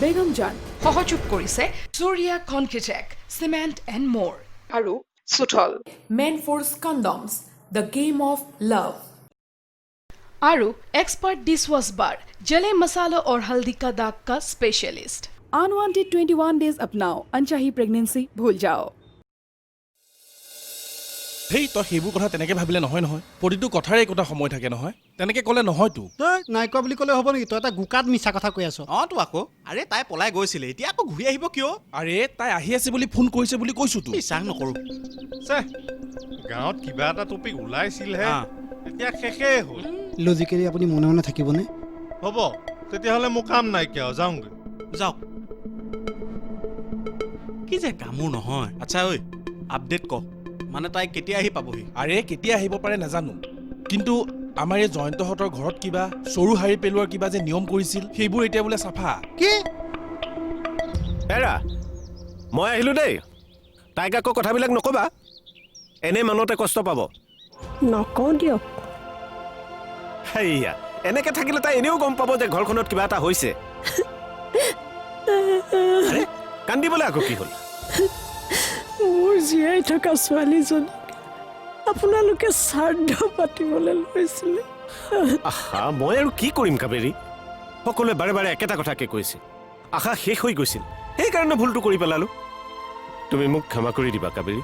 বেগম জান সহযোগ কৰিছে সূৰ্যা কনকিটেক চিমেণ্ট এণ্ড মোৰ আৰু সুথল Manforce condoms the game of love আৰু एक्सपर्ट डिशवॉश बार जले मसालों और हल्दी का दाग का स्पेशलिस्ट अनवांटेड 21 डेज अपनाओ अनचाही प्रेगनेंसी भूल जाओ হেই তই সেইবোৰ কথা তেনেকে ভাবিলে নহয় নহয় প্ৰতিটো কথাৰে একোটা সময় থাকে নহয় তেনেকে ক'লে নহয়তো তই নাইকোৱা বুলি ক'লে হ'ব নেকি তই এটা গুকাত মিছা কথা কৈ আছ তো আকৌ আৰে তাই পলাই গৈছিলে এতিয়া আকৌ ঘূৰি আহিব কিয় আৰে তাই আহি আছে বুলি ফোন কৰিছে বুলি কৈছোতো বিশ্বাস নকৰো গাঁৱত কিবা এটা টপিক ওলাইছিলহে এতিয়া শেষেই হ'ল লজিকেলি আপুনি মনে মনে থাকিবনে হ'ব তেতিয়াহ'লে মোৰ কাম নাইকিয়া যাওঁগৈ যাওক কি যে কামোৰ নহয় আচ্ছা ঐ আপডেট ক মানে তাই কেতিয়া আহি পাবহি আৰে কেতিয়া আহিব পাৰে নাজানো কিন্তু আমাৰ এই জয়ন্তহঁতৰ ঘৰত কিবা চৰু হাৰি পেলোৱাৰ কিবা যে নিয়ম কৰিছিল সেইবোৰ এতিয়া বোলে চাফা কি এৰা মই আহিলো দেই তাইক আকৌ কথাবিলাক নকবা এনে মনতে কষ্ট পাব নকওঁ দিয়ক হেইয়া এনেকে থাকিলে তাই এনেও গম পাব যে ঘৰখনত কিবা এটা হৈছে কান্দিবলৈ আকৌ কি হ'ল মোৰ জীয়াই থকা ছোৱালীজনীক আপোনালোকে শ্ৰাদ্ধ পাতিবলৈ লৈছিলে আহা মই আৰু কি কৰিম কাবেৰী সকলোৱে বাৰে বাৰে একেটা কথাকে কৈছে আশা শেষ হৈ গৈছিল সেইকাৰণে ভুলটো কৰি পেলালো তুমি মোক ক্ষমা কৰি দিবা কাবেৰী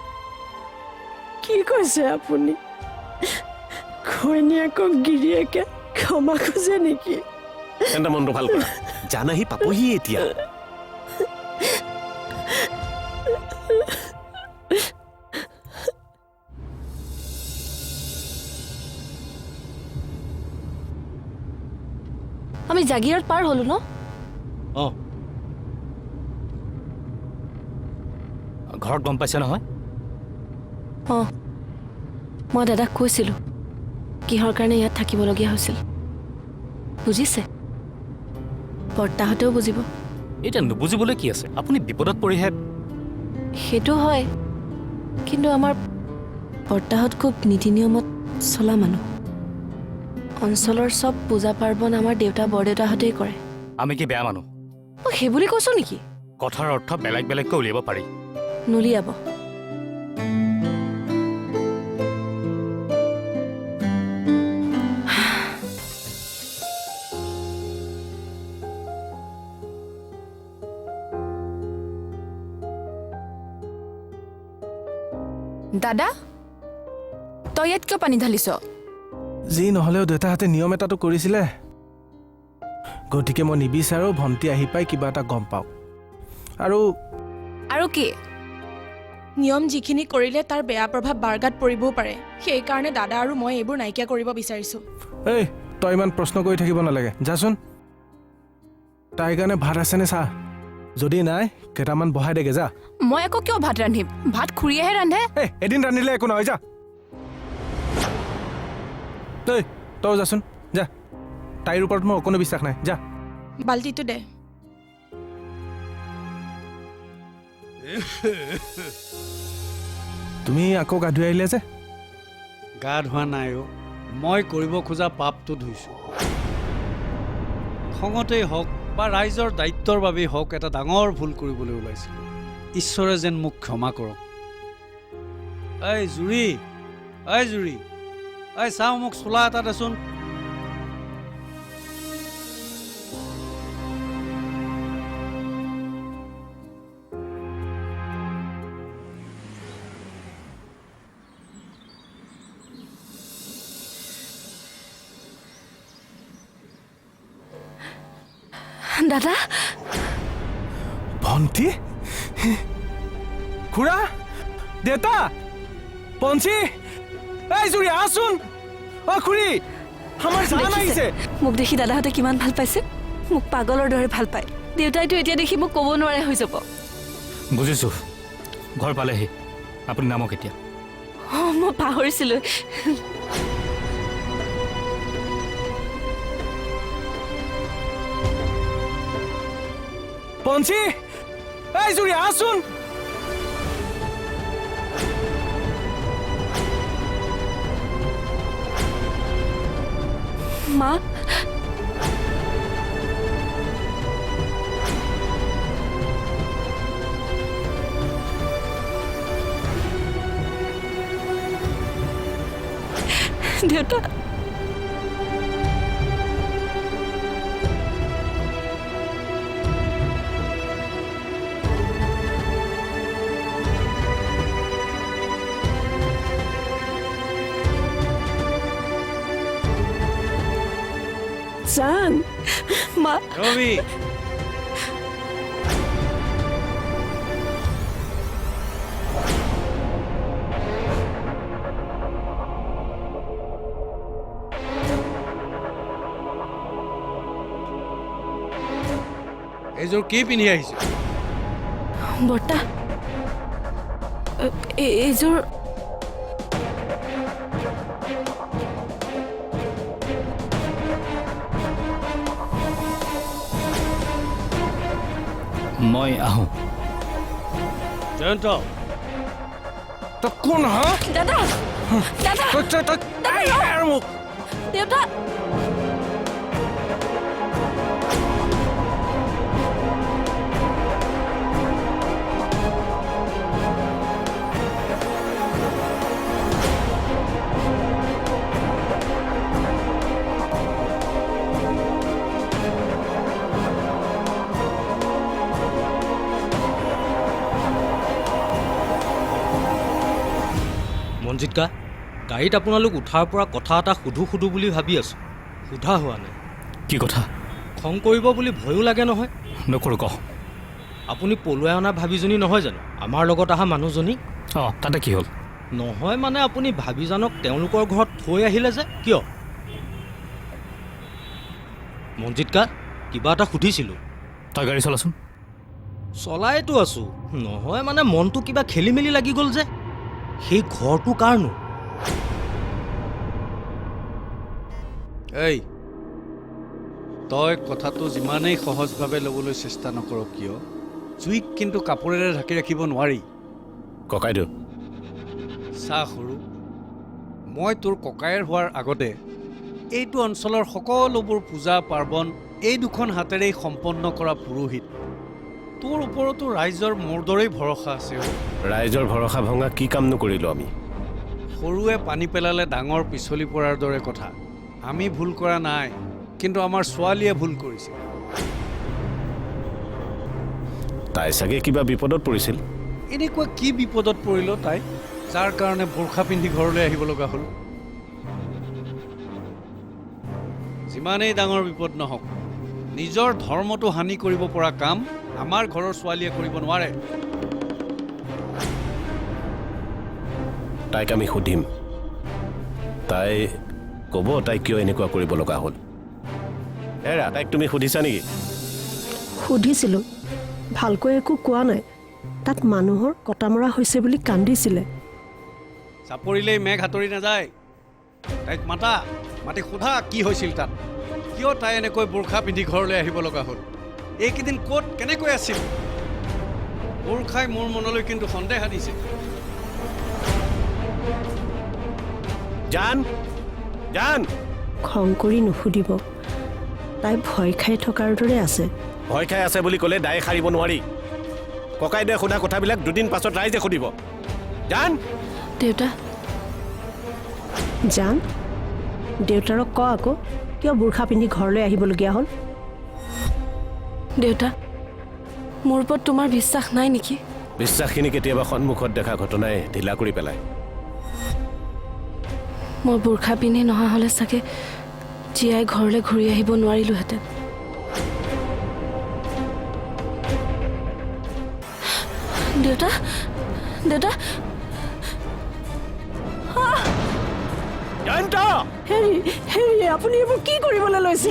কি কৈছে আপুনি ঘৈণীয়েকক গিৰিয়েকে ক্ষমা খোজে নেকি তেন্তে মনটো ভাল কৰা জান আহি পাবহি এতিয়া আমি জাগিৰত পাৰ হলো ন ঘৰত গম পাইছে নহয় মই দাদাক কৈছিলো কিহৰ কাৰণে ইয়াত থাকিবলগীয়া হৈছিল বুজিছে বৰ্তাহঁতেও বুজিব এতিয়া নুবুজিবলৈ কি আছে আপুনি বিপদত পৰিহে সেইটো হয় কিন্তু আমাৰ বৰ্তাহঁত খুব নীতি নিয়মত চলা মানুহ অঞ্চলৰ সব পূজা পাৰ্বণ আমাৰ দেউতা বৰদেউতাহঁতেই কৰে আমি কি বেয়া মানুহ মই সেই বুলি কৈছো নেকি কথাৰ অৰ্থ বেলেগ বেলেগকৈ উলিয়াব পাৰি নুলিয়াব দাদা তই ইয়াত কিয় পানী ঢালিছ যি নহলেও দেউতাহঁতে নিয়ম এটাটো কৰিছিলে গতিকে মই নিবিচাৰো ভণ্টি আহি পাই কিবা এটা গম পাওক আৰু কি নিয়ম যিখিনি কৰিলে তাৰ বেয়া প্ৰভাৱ বাৰগাত পৰিবও পাৰে সেইকাৰণে দাদা আৰু মই এইবোৰ নাইকিয়া কৰিব বিচাৰিছো এই তই ইমান প্ৰশ্ন কৰি থাকিব নালাগে যাচোন তাইৰ কাৰণে ভাত আছেনে চা যদি নাই কেইটামান বহাই দেগে যা মই আকৌ কিয় ভাত ৰান্ধিম ভাত খুৰীয়েহে ৰান্ধে এদিন ৰান্ধিলে একো নহয় যা তই যাচোন যা তাইৰ ওপৰত মোৰ অকণো বিশ্বাস নাই যা বাল্টিটো দে তুমি আকৌ গা ধুই আহিলে যে গা ধোৱা নাই মই কৰিব খোজা পাপটো ধুইছোঁ খঙতেই হওক বা ৰাইজৰ দায়িত্বৰ বাবেই হওক এটা ডাঙৰ ভুল কৰিবলৈ ওলাইছিল ঈশ্বৰে যেন মোক ক্ষমা কৰক জুৰি চাওঁ মোক চোলা এটা দেচোন দাদা ভণ্টি খুৰা দেউতা পঞ্চী এই জুৰি আহচোন খুৰী আমাৰ জান আহিছে মোক দেখি দাদাহঁতে কিমান ভাল পাইছে মোক পাগলৰ দৰে ভাল পায় দেউতাইতো এতিয়া দেখি মোক ক'ব নোৱাৰে হৈ যাব বুজিছো ঘৰ পালেহি আপুনি নামক এতিয়া মই পাহৰিছিলো পঞ্চী এই জুৰি আহচোন মা দেউতা জান মা ৰবি এইযোৰ কি পিন্ধি আহিছে বৰ্তা এইযোৰ মই আহোঁ জয়ন্ত তই কোন হা দাদা দাদা আৰু মোক দেউতা মনজিৎকা গাড়ীত আপোনালোক উঠাৰ পৰা কথা এটা সুধো বুলি ভাবি আছোঁ সোধা হোৱা নাই কি কথা খং কৰিব বুলি ভয়ো লাগে নহয় নকৰোঁ কওঁ আপুনি পলুৱাই অনা ভাবীজনী নহয় জানো আমাৰ লগত অহা মানুহজনী অঁ তাতে কি হ'ল নহয় মানে আপুনি ভাবীজানক তেওঁলোকৰ ঘৰত থৈ আহিলে যে কিয় মনজিৎকা কিবা এটা সুধিছিলোঁ তই গাড়ী চলাচোন চলাইতো আছোঁ নহয় মানে মনটো কিবা খেলি মেলি লাগি গ'ল যে সেই ঘৰটো কাৰণো এই তই কথাটো যিমানেই সহজভাৱে ল'বলৈ চেষ্টা নকৰ কিয় জুইক কিন্তু কাপোৰেৰে ঢাকি ৰাখিব নোৱাৰি ককাইদেউ চা সৰু মই তোৰ ককায়েৰ হোৱাৰ আগতে এইটো অঞ্চলৰ সকলোবোৰ পূজা পাৰ্বণ এই দুখন হাতেৰেই সম্পন্ন কৰা পুৰোহিত তোৰ ওপৰতো ৰাইজৰ মোৰ দৰেই ভৰসা আছে ৰাইজৰ ভৰসা ভঙা কি কাম নকৰিলোঁ আমি সৰুৱে পানী পেলালে ডাঙৰ পিছলি পৰাৰ দৰে কথা আমি ভুল কৰা নাই কিন্তু আমাৰ ছোৱালীয়ে ভুল কৰিছে তাই চাগে কিবা বিপদত পৰিছিল এনেকুৱা কি বিপদত পৰিল তাই যাৰ কাৰণে বোৰখা পিন্ধি ঘৰলৈ আহিব লগা হ'ল যিমানেই ডাঙৰ বিপদ নহওক নিজৰ ধৰ্মটো হানি কৰিব পৰা কাম আমাৰ ঘৰৰ ছোৱালীয়ে কৰিব নোৱাৰে তাইক আমি সুধিম তাই ক'ব তাই কিয় এনেকুৱা কৰিব লগা হ'ল এৰা তাইক তুমি সুধিছা নেকি সুধিছিলোঁ ভালকৈ একো কোৱা নাই তাত মানুহৰ কটা মৰা হৈছে বুলি কান্দিছিলে চাপৰিলেই মেঘ হাতৰি নাযায় তাইক মাতি সোধা কি হৈছিল তাত কিয় তাই এনেকৈ বোৰখা পিন্ধি ঘৰলৈ আহিব লগা হ'ল এইকেইদিন ক'ত কেনেকৈ আছিল বোৰখাই মোৰ মনলৈ কিন্তু সন্দেহ আনিছে জান জান খং কৰি নুসুধিব তাই ভয় খাই থকাৰ দৰে আছে ভয় খাই আছে বুলি ক'লে দায় সাৰিব নোৱাৰি ককাইদেৱে সোধা কথাবিলাক দুদিন পাছত ৰাইজে সুধিব জান দেউতা জান দেউতাৰক ক আকৌ কিয় বোৰখা পিন্ধি ঘৰলৈ আহিবলগীয়া হ'ল দেউতা মোৰ ওপৰত তোমাৰ বিশ্বাস নাই নেকি বিশ্বাসখিনি কেতিয়াবা সন্মুখত দেখা ঘটনাই ঢিলা কৰি পেলায় মই বোৰখা পিন্ধি নহা হ'লে চাগে জীয়াই ঘৰলৈ ঘূৰি আহিব নোৱাৰিলোহেঁতেন দেউতা দেউতা হেৰি হেৰি আপুনি এইবোৰ কি কৰিবলৈ লৈছে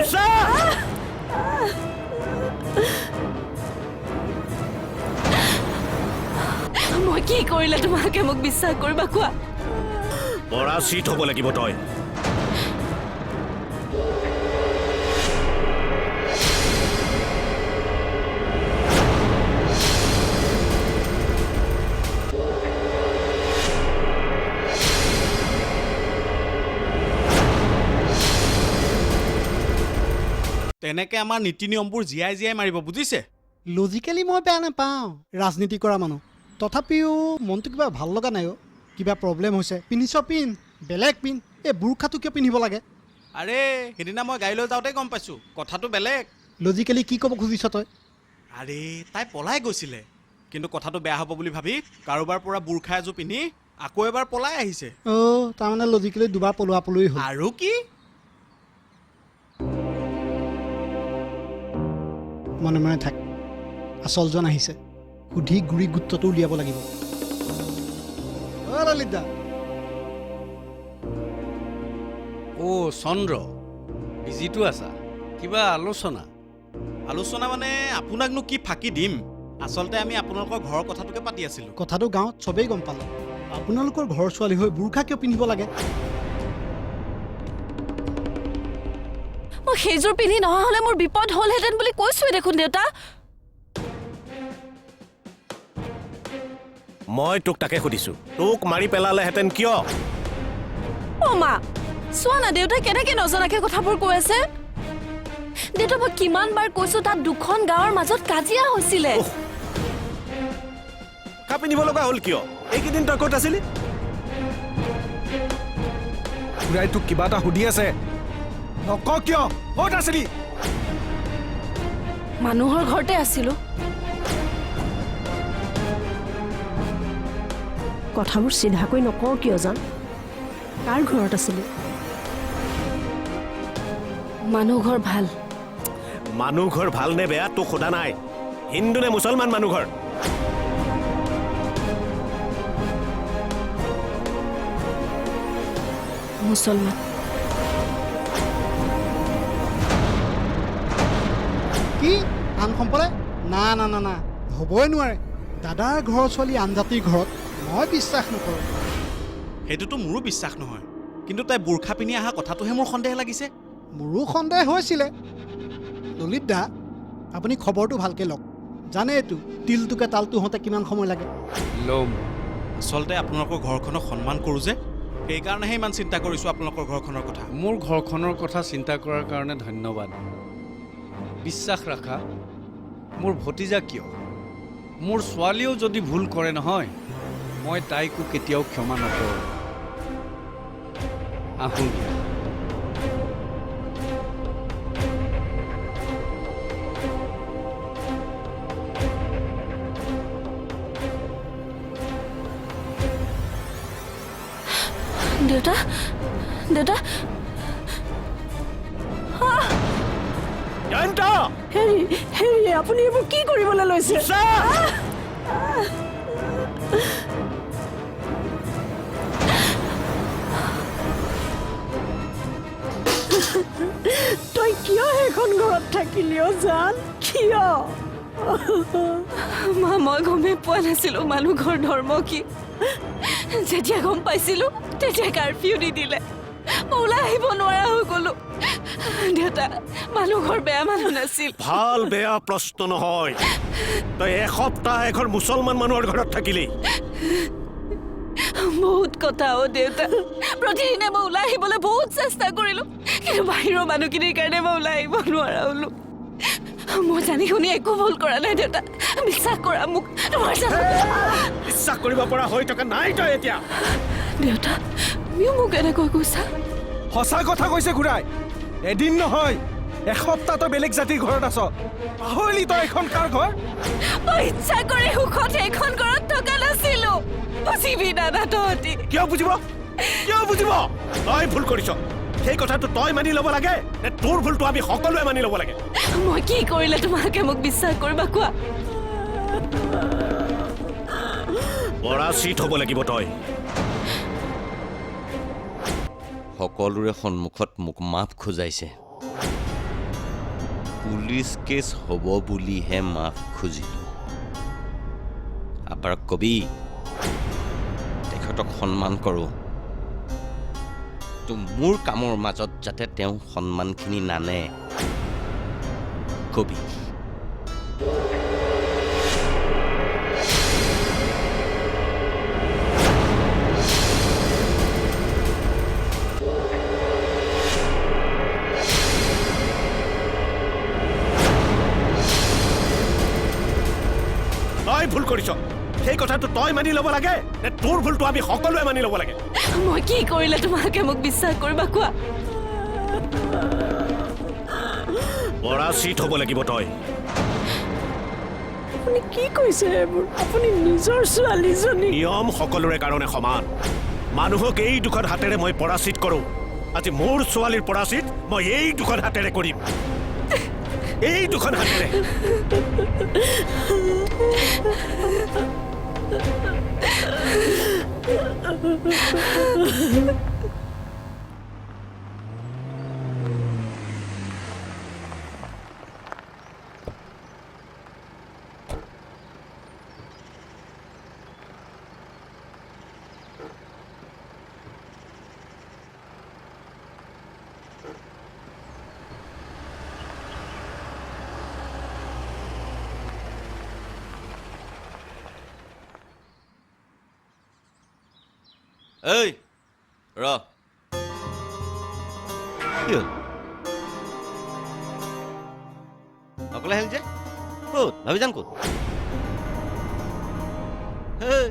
মই কি কৰিলে তোমালোকে মোক বিশ্বাস কৰিবা কোৱা বৰা চিট হ'ব লাগিব তই তেনেকে আমাৰ নীতি নিয়মবোৰ জীয়াই জীয়াই মাৰিব বুজিছে লজিকেলি মই বেয়া নাপাওঁ ৰাজনীতি কৰা মানুহ তথাপিও মনটো কিবা ভাল লগা নাই কিবা প্ৰব্লেম হৈছে পিন্ধিছ পিন্ধ বেলেগ পিন্ধ এই বুৰ্খাটো কিয় পিন্ধিব লাগে? আৰে সেইদিনা মই গাড়ী লৈ যাওঁতে গম পাইছোঁ কথাটো বেলেগ। লজিকেলি কি ক'ব খুজিছ তই? আৰে তাই পলাই গৈছিলে, কিন্তু কথাটো বেয়া হ'ব বুলি ভাবি কাৰোবাৰ পৰা বুৰ্খা এযোৰ পিন্ধি আকৌ এবাৰ পলাই আহিছে। অ' তাৰমানে লজিকেলি দুবাৰ পলোৱা পলোৱাই হ'ল। আৰু কি? মনে মনে থাক, আচলজন আহিছে, সুধি গুৰি গুত্ৰটো উলিয়াব লাগিব। অ' ললিত দা, অ' চন্দ্ৰ, বিজিটো আছা? কিবা আলোচনা? আলোচনা মানে আপোনাকনো কি ফাঁকি দিম? আচলতে আমি আপোনালোকৰ ঘৰৰ কথাটোকে পাতি আছিলোঁ। কথাটো গাঁৱত চবেই গম পালে। আপোনালোকৰ ঘৰৰ ছোৱালী হৈ বুৰ্খা কিয় পিন্ধিব লাগে? মই সেইযোৰ পিন্ধি নহা হ'লে মোৰ বিপদ হ'লহেঁতেন বুলি কৈছোৱে দেখোন দেউতা। মই তোক তাকে সুধিছোঁ, তোক মাৰি পেলালেহেঁতেন কিয়? অ' মা, চোৱা না দেউতাই কেনেকে নজনাকে কথাবোৰ কৈ আছে। দেউতা মই কিমান বাৰ কৈছো তাত দুখন গাঁৱৰ মাজত কাজিয়া হৈছিলে। কা পিন্ধিব লগা হ'ল কিয়? এইকেইদিন তই ক'ত আছিলি? খুৰাই তোক কিবা এটা সুধি আছে, নক কিয়? ক'ত আছিলি? মানুহৰ ঘৰতে আছিলো। কথাবোৰ চিধাকৈ নকওঁ কিয় জান? কাৰ ঘৰত আছিলি? মানুহ ঘৰ ভাল। মানুহ ঘৰ ভাল নে বেয়া তোক সোধা নাই। হিন্দু নে মুছলমান মানুহ ঘৰ? মুছলমান। কি আন সম্পলে? না না না না, হ'বই নোৱাৰে। দাদাৰ ঘৰৰ ছোৱালী আন জাতিৰ ঘৰত মই বিশ্বাস নকৰোঁ। সেইটোতো মোৰো বিশ্বাস নহয়, কিন্তু তাই বুৰ্খা পিন্ধি অহা কথাটোহে মোৰ সন্দেহ লাগিছে। মোৰো সন্দেহ হৈছিলে। ললিত দা, আপুনি খবৰটো ভালকৈ লওক। জানেইতো তিলটোকে তালটো হওঁতে কিমান সময় লাগে। ল'ম। আচলতে আপোনালোকৰ ঘৰখনক সন্মান কৰোঁ যে, সেইকাৰণেহে ইমান চিন্তা কৰিছোঁ আপোনালোকৰ ঘৰখনৰ কথা। মোৰ ঘৰখনৰ কথা চিন্তা কৰাৰ কাৰণে ধন্যবাদ। বিশ্বাস ৰাখা, মোৰ ভতিজা কিয়, মোৰ ছোৱালীয়েও যদি ভুল কৰে নহয়, মই তাইকো কেতিয়াও ক্ষমা নকৰোঁ। আহোঁ দিয়া। দেউতা, দেউতা, হেৰি হেৰি আপুনি এইবোৰ কি কৰিবলৈ লৈছে? তই কিয় সেইখন ঘৰত থাকিলি অ' জান? কিয়? মা মই গমেই পোৱা নাছিলো মানুহ ঘৰ ধৰ্ম কি। যেতিয়া গম পাইছিলো তেতিয়া কাৰফিউ দি দিলে, মই ওলাই আহিব নোৱাৰা হৈ গলো। দেউতা, মানুহ ঘৰ বেয়া মানুহ নাছিল। ভাল বেয়া প্ৰশ্ন নহয়। তই এসপ্তাহ এঘৰ মুছলমান মানুহৰ ঘৰত থাকিলি। বহুত কথা অ' দেউতা। প্ৰতিদিনে মই ওলাই আহিবলৈ বহুত চেষ্টা কৰিলো, কিন্তু বাহিৰৰ মানুহখিনিৰ কাৰণে মই ওলাই আহিব নোৱাৰা হলো। মই জানি শুনি একো ভুল কৰা নাই দেউতা, বিশ্বাস কৰা মোক। তোমাৰ বিশ্বাস কৰিব পৰা হৈ থকা নাই তই এতিয়া। দেউতা, তুমিও মোক এনেকৈ কৈছা? সঁচা কথা কৈছে খুৰাই। এদিন নহয়, এসপ্তাহ তই বেলেগ জাতিৰ ঘৰত আছ। পাহৰিলি তই এখন কাৰ ঘৰ? মই ইচ্ছা কৰি সুখত সেইখন ঘৰত থকা নাছিলো। বুজিবি দাদা তহঁতি। কিয় বুজিব? কিয় বুজিব? তই ভুল কৰিছ। সেই কথাটো তই মানি ল'ব লাগে নে তোৰ ভুলটো আমি সকলোৱে মানি ল'ব লাগে? মই কি কৰিলে তোমালোকে মোক বিশ্বাস কৰিবা কোৱা? পৰাচিত হ'ব লাগিব তই। সকলোৰে সন্মুখত মোক মাফ খোজাইছে। পুলিচ কেছ হ'ব বুলিহে মাফ খুজিলোঁ। আপাৰ কবি, তেখেতক সন্মান কৰোঁ, তো মোৰ কামৰ মাজত যাতে তেওঁ সন্মানখিনি নানে। কবি তই ভুল কৰিছ। সেই কথাটো তই মানি ল'ব লাগে নে তোৰ ভুলটো আমি সকলোৱে মানি ল'ব লাগে? মই কি কৰিলে তোমালোকে মোক বিশ্বাস কৰিবা কোৱা? পৰাচিত হ'ব লাগিব তই। আপুনি কি কৈছে এইবোৰ? আপুনি নিজৰ ছোৱালীজনী। নিয়ম সকলোৰে কাৰণে সমান। মানুহক এই দুখন হাতেৰে মই পৰাচিত কৰোঁ। আজি মোৰ ছোৱালীৰ পৰাচিত মই এই দুখন হাতেৰে কৰিম। এই দুখন হাতেৰে। ঐ ৰ কি হ'ল অকলে আহিল যে ক'ত ভাবি যাম ক'ত হেই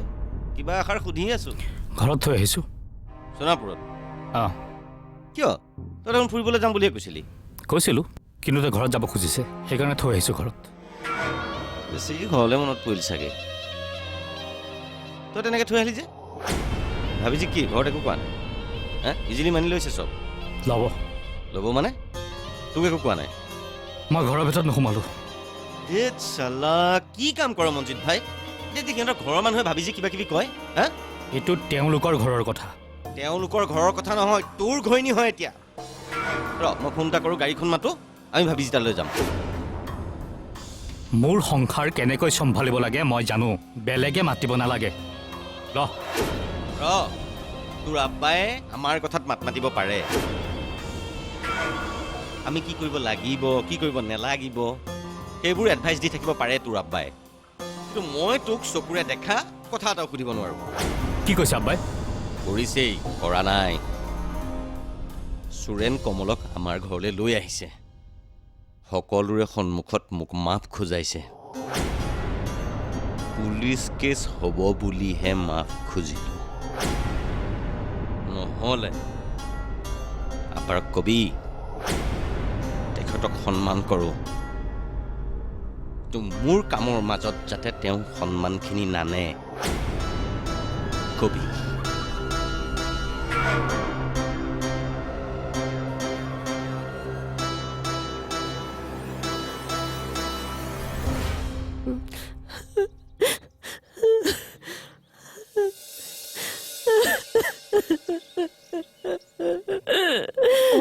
কিবা এষাৰ সুধি আছো ঘৰত থৈ আহিছোঁ। সোণাপুৰত অঁ কিয় তই দেখোন ফুৰিবলৈ যাম বুলিয়ে কৈছিলি কৈছিলোঁ, কিন্তু তই ঘৰত যাব খুজিছে সেইকাৰণে থৈ আহিছোঁ ঘৰত। বেছি ঘৰলৈ মনত পৰিল চাগে তই তেনেকৈ থৈ আহিলি যে ভাবিছি কি ঘৰত একো কোৱা নাই হে ইজিলি মানি লৈছে চব ল'ব মানে তোক একো কোৱা নাই মই ঘৰৰ ভিতৰত নোসোমালোঁ। ধেৎ চালা কি কাম কৰ মনজিত ভাই এতিয়া সিহঁতৰ ঘৰৰ মানুহে ভাবিছে কিবা কিবি কয় হা এইটো তেওঁলোকৰ ঘৰৰ কথা। তেওঁলোকৰ ঘৰৰ কথা নহয় তোৰ ঘৈণী হয় এতিয়া ৰ মই ফোন এটা কৰোঁ গাড়ীখন মাতো আমি ভাবিছি তালৈ যাম মোৰ সংসাৰ কেনেকৈ চম্ভালিব লাগে মই জানো, বেলেগে মাতিব নালাগে। ৰ তোৰ আব্বাই আমাৰ কথাত মাত মাতিব পাৰে আমি কি কৰিব লাগিব কি কৰিব নেলাগিব সেইবোৰ এডভাইচ দি থাকিব পাৰে তোৰ আব্বাই, কিন্তু মই তোক চকুৰে দেখা কথা এটাও সুধিব নোৱাৰোঁ। কি কৈছে আব্বাই? কৰিছেই কৰা নাই। সুৰেণ কমলক আমাৰ ঘৰলৈ লৈ আহিছে, সকলোৰে সন্মুখত মোক মাফ খোজাইছে। পুলিচ কেছ হ'ব বুলিহে মাফ খুজিলোঁ, নহ'লে আপাৰক কবি তেখেতক সন্মান কৰোঁ, কিন্তু মোৰ কামৰ মাজত যাতে তেওঁ সন্মানখিনি নানে কবি।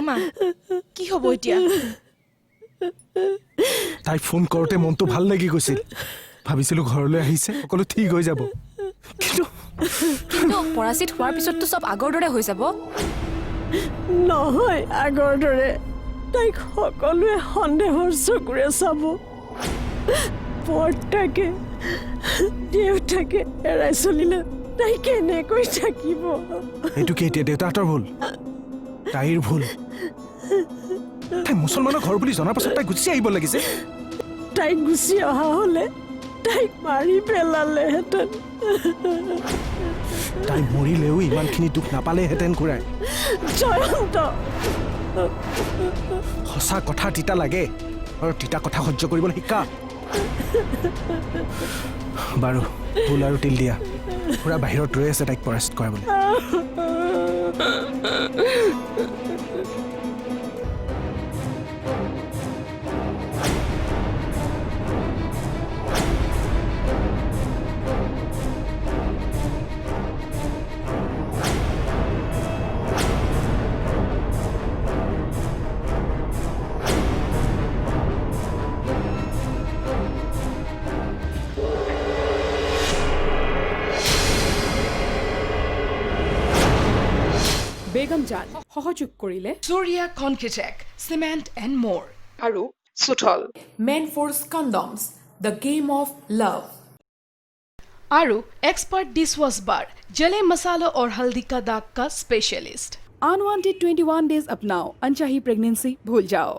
মা কি হ'ব এতিয়া? তাইক ফোন কৰোঁতে মনটো ভাল লাগি গৈছিল, ভাবিছিলোঁ ঘৰলৈ আহিছে সকলো ঠিক হৈ যাব, কিন্তু পৰাচিত হোৱাৰ পিছততো চব আগৰ দৰে হৈ যাব। নহয় আগৰ দৰে। তাইক সকলোৱে সন্দেহৰ চকুৰে চাব। বৰ্তাকে দেউতাকে এৰাই চলিলে তাই কেনেকৈ থাকিব? এইটো কি এতিয়া দেউতাহঁতৰ ভুল? তাইৰ ভুল। তাই মুছলমানৰ ঘৰ বুলি জনাৰ পাছত তাই গুচি আহিব লাগিছে। তাইক গুচি অহা হ'লে তাইক মাৰি পেলালেহেঁতেন। তাই মৰিলেও ইমানখিনি দুখ নাপালেহেঁতেন খুৰাই। জয়ন্ত, সঁচা কথা তিতা লাগে আৰু তিতা কথা সহ্য কৰিবলৈ শিকা। বাৰু ফুল আৰু তিল দিয়া, পুৰা বাহিৰত ৰৈ আছে তাইক পৰাস্ত কৰাবলৈ। বেগম জান সহযোগ কৰিলে Surya Concretec, Cement and more. আৰু সুথল Manforce condoms the game of love आरू एक्सपर्ट डिशवॉश बार जले मसालों और हल्दी का दाग का स्पेशलिस्ट। अनवांटेड 21 डेज अपनाओ, अनचाही प्रेगनेंसी भूल जाओ।